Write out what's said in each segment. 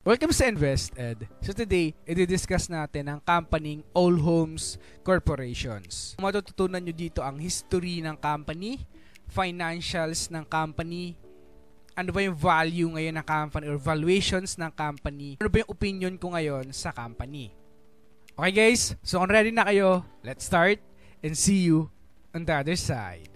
Welcome sa InvestEd. So today, i-discuss natin ang company All Homes Corporations. Matututunan nyo dito ang history ng company, financials ng company, ano ba yung value ngayon ng company or valuations ng company, ano ba yung opinion ko ngayon sa company. Okay guys, so kung ready na kayo, let's start and see you on the other side.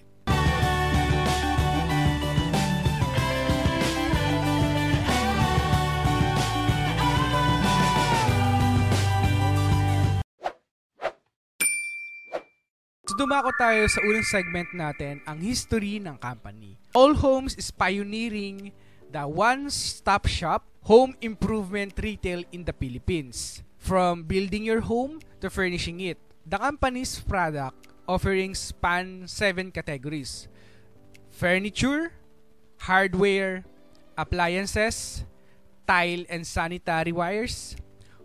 So dumako tayo sa unang segment natin, ang history ng company. All Homes is pioneering the one-stop shop home improvement retail in the Philippines. From building your home to furnishing it. The company's product offerings span 7 categories: furniture, hardware, appliances, tile and sanitary wires,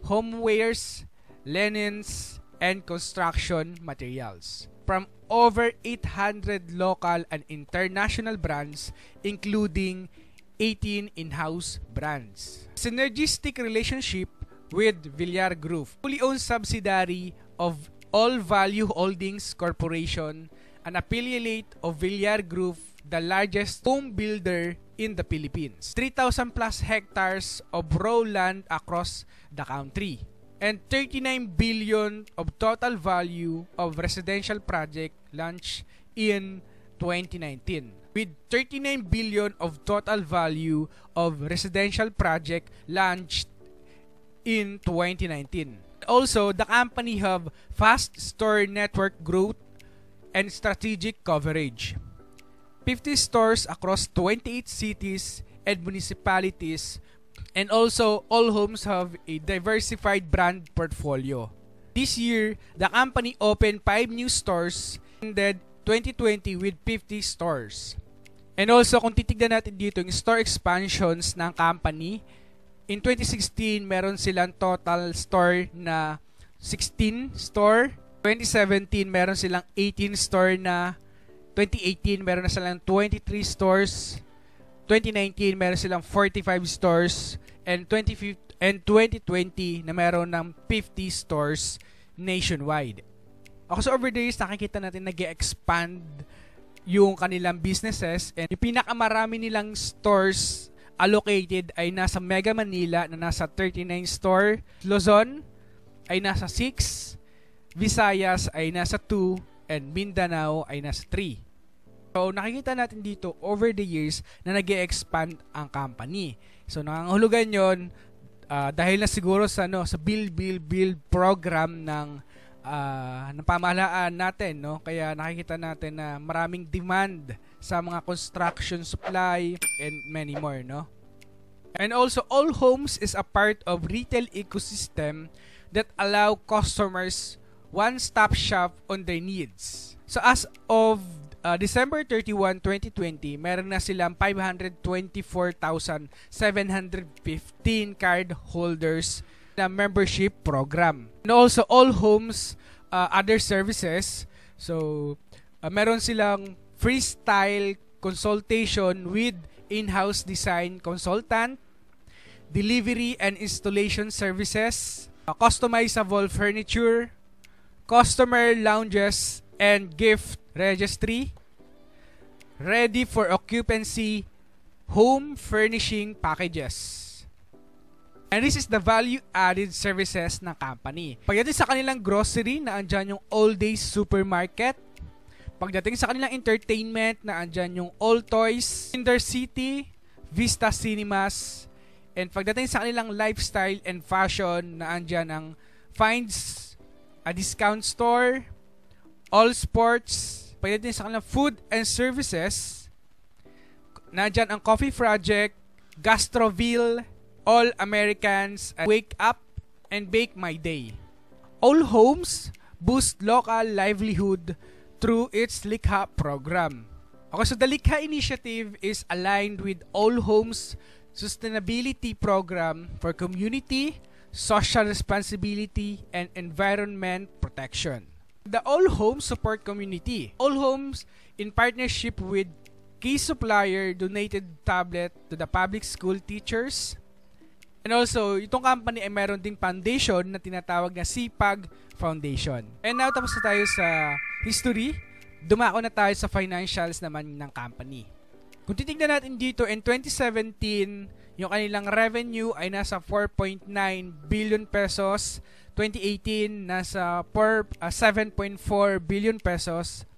homewares, linens, and construction materials. From over 800 local and international brands, including 18 in-house brands. Synergistic relationship with Villar Group, fully owned subsidiary of All Value Holdings Corporation, an affiliate of Villar Group, the largest home builder in the Philippines. 3,000 plus hectares of raw land across the country. And 39 billion of total value of residential project launched in 2019. With 39 billion of total value of residential project launched in 2019. Also, the company have fast store network growth and strategic coverage. 50 stores across 28 cities and municipalities. And also, All Homes have a diversified brand portfolio. This year, the company opened 5 new stores, ended 2020 with 50 stores. And also, kung titignan natin dito yung store expansions ng company, in 2016, meron silang total store na 16 store. 2017, meron silang 18 store na. 2018, meron na silang 23 stores. 2019, meron silang 45 stores. And 2020 na meron ng 50 stores nationwide. Ako sa over the years, nakikita natin nag-expand yung kanilang businesses. And yung pinakamarami nilang stores allocated ay nasa Mega Manila na nasa 39 store. Luzon ay nasa 6. Visayas ay nasa 2. And Mindanao ay nasa 3. So, nakikita natin dito over the years na nag-expand ang company. So, nangangahulugan yon dahil na siguro sa build program ng pamahalaan natin, no? Kaya nakikita natin na maraming demand sa mga construction supply and many more, no? And also, All Homes is a part of retail ecosystem that allow customers one-stop shop on their needs. So, as of December 31, 2020, meron na silang 524,715 card holders na membership program. And also, All Homes other services. So, meron silang freestyle consultation with in-house design consultant, delivery and installation services, customizable furniture, customer lounges, and gift registry, ready for occupancy, home furnishing packages. And this is the value-added services ng company. Pagdating sa kanilang grocery, na andyan yung All Days Supermarket. Pagdating sa kanilang entertainment, na andyan yung All Toys, Intercity, Vista Cinemas. And pagdating sa kanilang lifestyle and fashion, na andyan ang Finds, a discount store, All Sports. Pagdating sa kanilang food and services, nandyan ang Coffee Project, Gastroville, All Americans, Wake Up, and Bake My Day. All Homes boost local livelihood through its Likha program. Okay, so the Likha initiative is aligned with All Homes sustainability program for community, social responsibility, and environment protection. The All Homes support community. All Homes, in partnership with key supplier, donated tablet to the public school teachers And also, itong company ay meron ding foundation na tinatawag na Sipag Foundation. And now, tapos na tayo sa history. Dumako na tayo sa financials naman ng company. Kung titignan natin dito, in 2017, yung kanilang revenue ay nasa 4.9 billion pesos. 2018, nasa 7.4 billion pesos.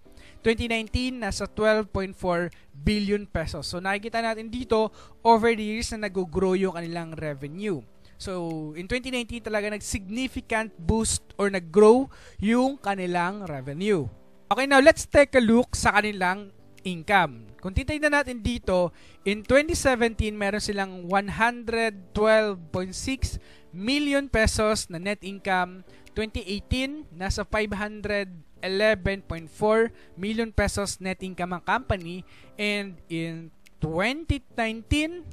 2019, nasa 12.4 billion pesos. So, nakikita natin dito, over the years na nag-grow yung kanilang revenue. So, in 2019 talaga nag-significant boost or nag-grow yung kanilang revenue. Okay, now let's take a look sa kanilang income. Kung titignan natin dito, in 2017, meron silang 112.6 million pesos na net income. 2018, nasa 511.4 million pesos net income ang company. And in 2019,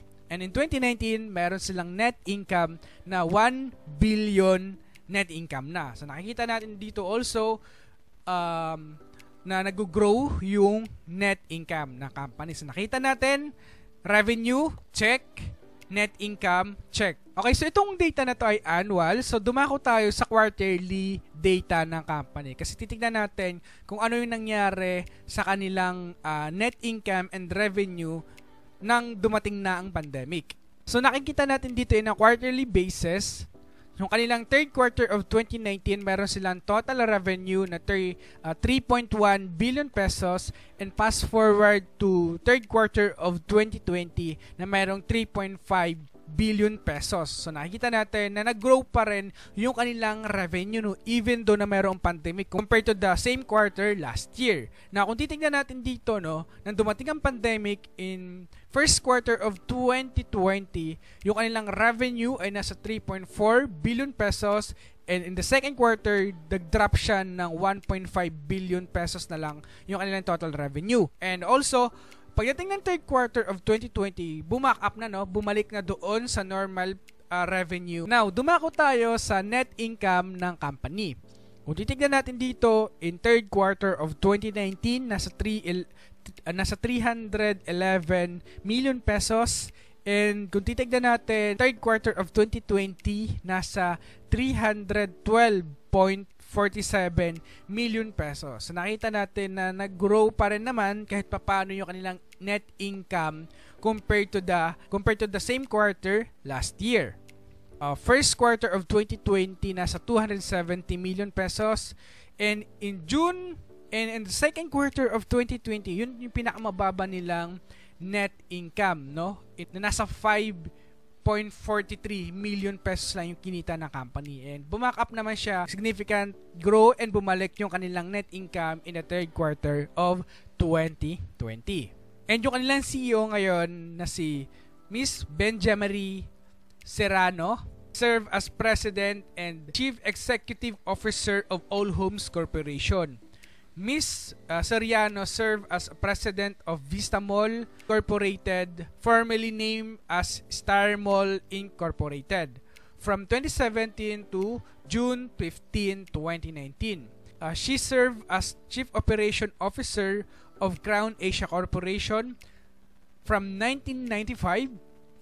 meron silang net income na 1 billion net income na. So nakikita natin dito also na nag-grow yung net income ng company. So nakita natin, revenue, check, net income, check. Okay, so itong data na to ay annual. So dumako tayo sa quarterly data ng company. Kasi titignan natin kung ano yung nangyari sa kanilang net income and revenue nang dumating na ang pandemic. So nakikita natin dito in a quarterly basis, yung kanilang third quarter of 2019, meron silang total revenue na 3.1 billion pesos, and fast forward to third quarter of 2020 na merong 3.5 billion pesos. So nakikita natin na nag-grow pa rin yung kanilang revenue even though na merong pandemic compared to the same quarter last year. Na kung titingnan natin dito nang dumating ang pandemic in first quarter of 2020, yung kanilang revenue ay nasa 3.4 billion pesos, and in the second quarter, nag-drop siya ng 1.5 billion pesos na lang yung kanilang total revenue. And also, pagdating ng third quarter of 2020, bumack up na, bumalik na doon sa normal revenue. Now, dumako tayo sa net income ng company. Kung titignan natin dito, in third quarter of 2019, nasa 311 million pesos. And kung titignan natin, third quarter of 2020, nasa 312.47 million pesos. So nakita natin na nag-grow pa rin naman kahit papaano yung kanilang net income compared to the same quarter last year. First quarter of 2020, nasa 270 million pesos, and in June and in the second quarter of 2020, yun yung pinakamababa nilang net income, nasa 5.43 million pesos lang yung kinita ng company, and bumack up naman siya, significant grow, and bumalik yung kanilang net income in the third quarter of 2020. And yung kanilang CEO ngayon na si Miss Benjamarie Serrano serve as President and Chief Executive Officer of All Homes Corporation. Miss Serrano served as President of Vista Mall Incorporated, formerly named as Star Mall Incorporated, from 2017 to June 15, 2019. She served as Chief Operation Officer of Crown Asia Corporation from 1995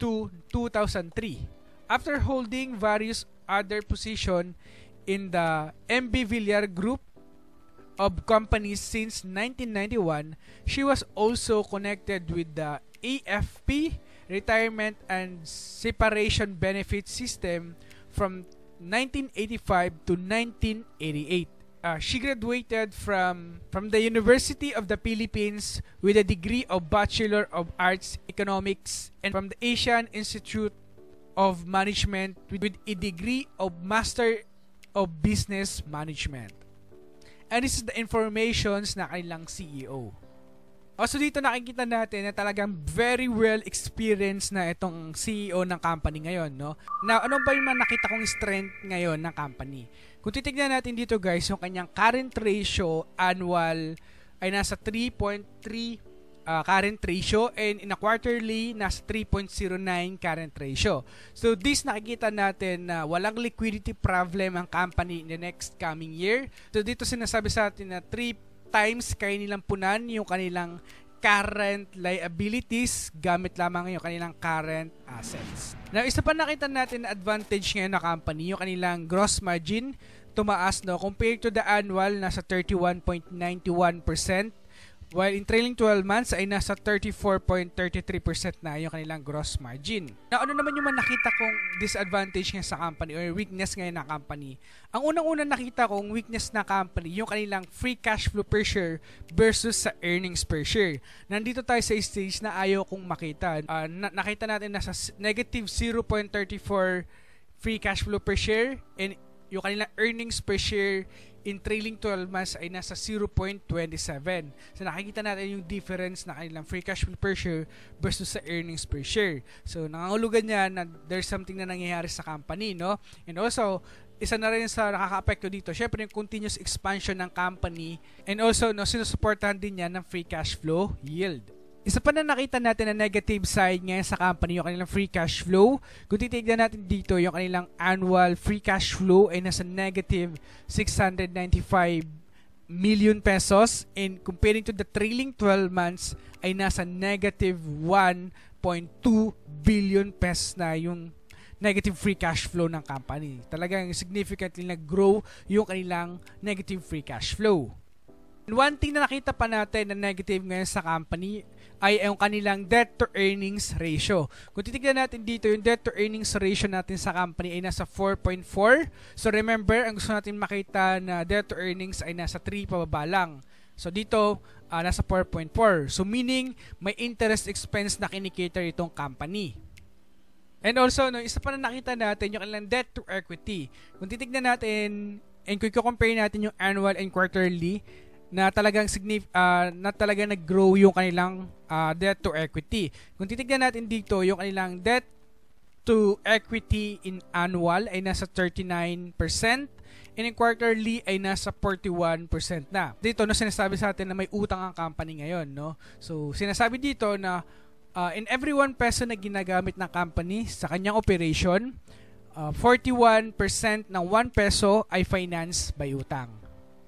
to 2003. After holding various other positions in the MB Villar Group of companies since 1991, she was also connected with the AFP Retirement and Separation Benefit System from 1985 to 1988. She graduated from the University of the Philippines with a degree of Bachelor of Arts Economics, and from the Asian Institute of Management with a degree of Master of Business Management. And this is the informations na kanilang CEO. So dito nakikita natin na talagang very well experienced na itong CEO ng company ngayon, Now, ano ba yung nakita kong strength ngayon ng company? Kung titignan natin dito, guys, yung kanyang current ratio annual ay nasa 3.3 current ratio, and in a quarterly, nasa 3.09 current ratio. So this nakikita natin na walang liquidity problem ang company in the next coming year. So dito sinasabi sa atin na 3 times kaya nilang punan yung kanilang current liabilities gamit lamang yung kanilang current assets. Now, isa pa nakita natin na advantage ngayon na company, yung kanilang gross margin tumaas, no, compared to the annual nasa 31.91%, while in trailing 12 months ay nasa 34.33% na yung kanilang gross margin. Now, ano naman yung nakita kong disadvantage nga sa company or weakness ngayon ng company? Ang unang-unang nakita kong weakness na company, yung kanilang free cash flow per share versus sa earnings per share. Nandito tayo sa stage na ayaw kong makita. Nakita natin nasa negative 0.34 free cash flow per share, and yung kanilang earnings per share in trailing 12 months ay nasa 0.27. So nakikita natin yung difference na kanilang free cash flow per share versus sa earnings per share. So nangangahulugan niya na there's something na nangyayari sa company, no? And also, isa na rin sa nakaka-apekto dito, syempre yung continuous expansion ng company, and also no, sinusuportahan din niya ng free cash flow yield. Isa pa na nakita natin na negative side ngayon sa company, yung kanilang free cash flow. Kung titignan natin dito, yung kanilang annual free cash flow ay nasa negative 695 million pesos, and comparing to the trailing 12 months ay nasa negative 1.2 billion pesos na yung negative free cash flow ng company. Talagang significantly nag-grow yung kanilang negative free cash flow. And one thing na nakita pa natin na negative ngayon sa company ay yung kanilang debt to earnings ratio. Kung titignan natin dito, yung debt to earnings ratio natin sa company ay nasa 4.4. So remember, ang gusto natin makita na debt to earnings ay nasa 3 pababa lang. So dito, nasa 4.4. So meaning, may interest expense na kinikater itong company. And also, no, isa pa na nakita natin yung kanilang debt to equity. Kung titignan natin, and kung i-compare natin yung annual and quarterly, na talagang nag-grow yung kanilang debt to equity. Kung titignan natin dito, yung kanilang debt to equity in annual ay nasa 39%, and in quarterly ay nasa 41% na. Dito, no, sinasabi sa atin na may utang ang company ngayon, no? So, sinasabi dito na in every 1 peso na ginagamit ng company sa kanyang operation, 41% ng 1 peso ay financed by utang.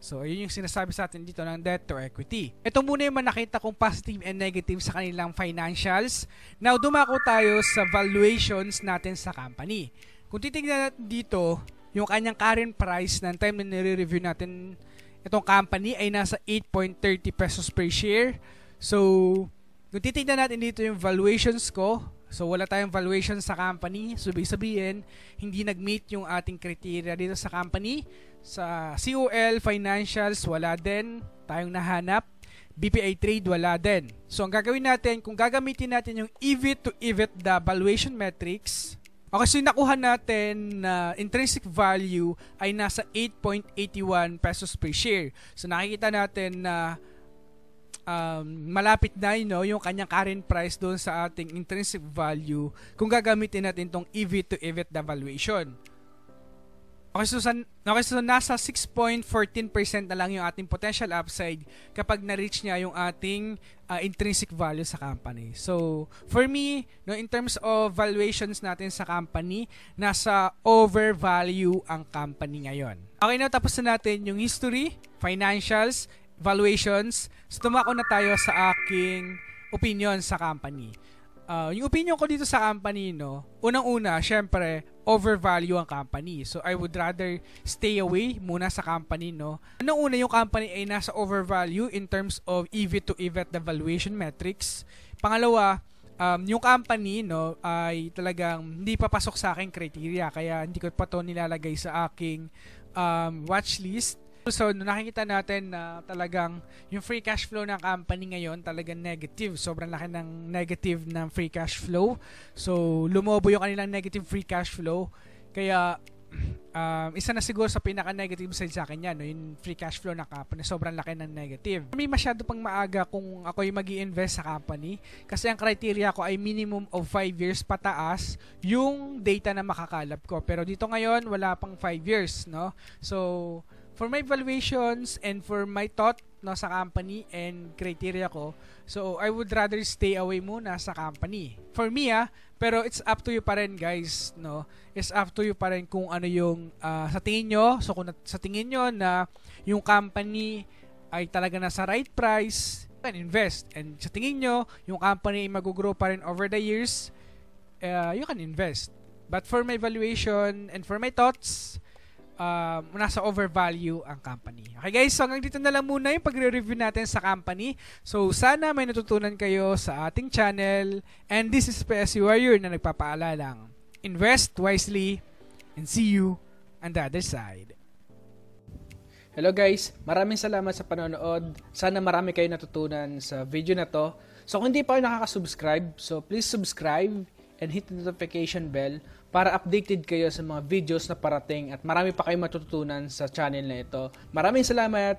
So, yun yung sinasabi sa atin dito ng debt to equity. Ito muna yung nakita kong positive and negative sa kanilang financials. Now, dumako tayo sa valuations natin sa company. Kung titignan natin dito, yung kanyang current price ng time na nire-review natin itong company ay nasa 8.30 pesos per share. So, kung titignan natin dito yung valuations ko, so wala tayong valuation sa company. So, ibig sabihin, hindi nag-meet yung ating criteria dito sa company. Sa COL, financials, wala din tayong nahanap. BPI trade, wala din. So, ang gagawin natin, kung gagamitin natin yung EV to EBITDA valuation metrics, okay, so yung nakuha natin na intrinsic value ay nasa 8.81 pesos per share. So, nakikita natin na malapit na yun, no, yung kanyang current price doon sa ating intrinsic value kung gagamitin natin itong EV to EBITDA valuation. Okay, so nasa 6.14% na lang yung ating potential upside kapag na-reach niya yung ating intrinsic value sa company. So, for me, no, in terms of valuations natin sa company, nasa overvalue ang company ngayon. Okay, now tapos na natin yung history, financials, valuations. So, tumako na tayo sa aking opinion sa company. Yung opinion ko dito sa company, no, unang-una, syempre, overvalue ang company. So, I would rather stay away muna sa company, no. Unang-una, yung company ay nasa overvalue in terms of EV to EBITDA valuation metrics. Pangalawa, yung company, no, ay talagang hindi papasok sa aking criteria, kaya hindi ko pa to nilalagay sa aking watch list. So, nakikita natin na talagang yung free cash flow ng company ngayon talagang negative. Sobrang laki ng negative ng free cash flow. So, lumobo yung kanilang negative free cash flow. Kaya, isa na siguro sa pinaka-negative side sa akin yan, no? Yung free cash flow ng company. Sobrang laki ng negative. May masyado pang maaga kung ako yung mag-i-invest sa company. Kasi ang criteria ko ay minimum of 5 years pataas yung data na makakalap ko. Pero dito ngayon, wala pang 5 years, no? So, for my valuations and for my thought, no, sa company and criteria ko, so I would rather stay away muna sa company. For me, pero it's up to you pa rin, guys, no? It's up to you pa rin kung ano yung sa tingin nyo. So kung sa tingin nyo na yung company ay talaga nasa right price, can invest. And sa tingin nyo, yung company ay mag-grow pa rin over the years, you can invest. But for my valuation and for my thoughts, nasa overvalue ang company. Okay guys, so hanggang dito na lang muna yung pagre-review natin sa company. So sana may natutunan kayo sa ating channel. And this is PSU Warrior na nagpapaalalang invest wisely and see you on the other side. Hello guys, maraming salamat sa panonood. Sana marami kayo natutunan sa video na to. So kung hindi pa kayo nakaka-subscribe, so please subscribe and hit the notification bell para updated kayo sa mga videos na parating at marami pa kayong matututunan sa channel na ito. Maraming salamat!